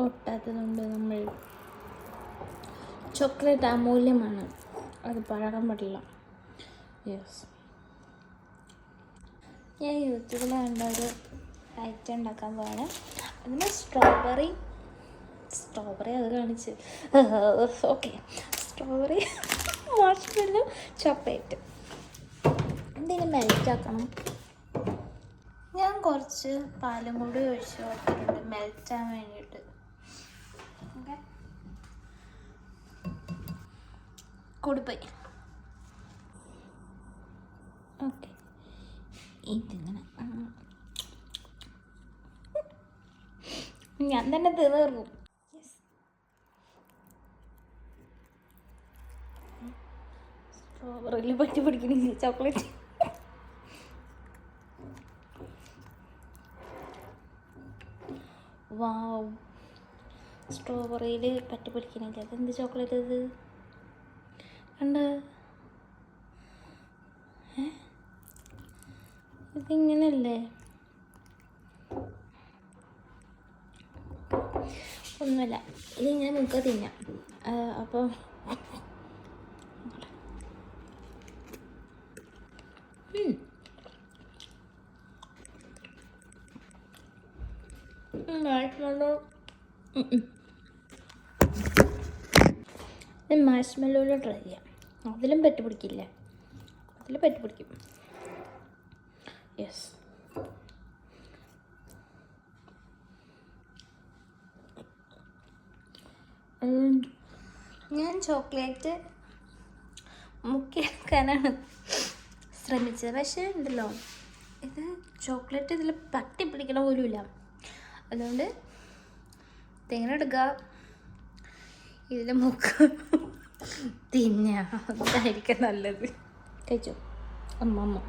ഒട്ടാത്തതുകൊണ്ട് നമ്മൾ ചോക്ലേറ്റ് അമൂല്യമാണ്, അത് പഴകാൻ പാടില്ല. യെസ്, ഞാൻ യൂട്യൂബിൽ കണ്ട ഒരു ഐറ്റം ഉണ്ടാക്കാൻ പോവാണ്. അതിന് സ്ട്രോബെറി അത് കാണിച്ച് ഓക്കെ, സ്ട്രോബെറി മാർഷ്മെല്ലോ ചോക്ലേറ്റ് എന്തെങ്കിലും മെൽറ്റാക്കണം. ഞാൻ കുറച്ച് പാലും കൂടി ഒഴിച്ച് കൊടുത്തിട്ടുണ്ട് മെൽറ്റാൻ വേണ്ടിയിട്ട്. ഓക്കെ, കൂടിപ്പോയി. ഓക്കെ, ഇതിങ്ങനെ ഞാൻ തന്നെ തീർന്നു. സ്ട്രോബെറിയിൽ പറ്റി പിടിക്കണില്ല ചോക്ലേറ്റ്. വാവ്, സ്ട്രോബെറിയിൽ പറ്റി പിടിക്കണില്ല. അതെന്ത് ചോക്ലേറ്റ് ഇത്? കണ്ട, ഇതിങ്ങനല്ലേ? ഒന്നുമില്ല, ഇതിങ്ങനെ മുക്ക തിന്നാം. അപ്പോൾ മാഷ്മെല്ലോയിൽ ട്രൈ ചെയ്യാം. അതിലും പറ്റി പിടിക്കില്ല, അതിൽ പറ്റി പിടിക്കും. യെസ്, ഞാൻ ചോക്ലേറ്റ് മുക്കിയെടുക്കാനാണ് ശ്രമിച്ചത്. പക്ഷേ ഉണ്ടല്ലോ, ഇത് ചോക്ലേറ്റ് ഇതിൽ പറ്റി പിടിക്കണ പോലുമില്ല. അതുകൊണ്ട് ഇതെങ്ങനെ എടുക്കുക, ഇതിൽ മുക്ക് തിന്നുക, അതായിരിക്കും നല്ലത്. കഴിച്ചോ അമ്മ.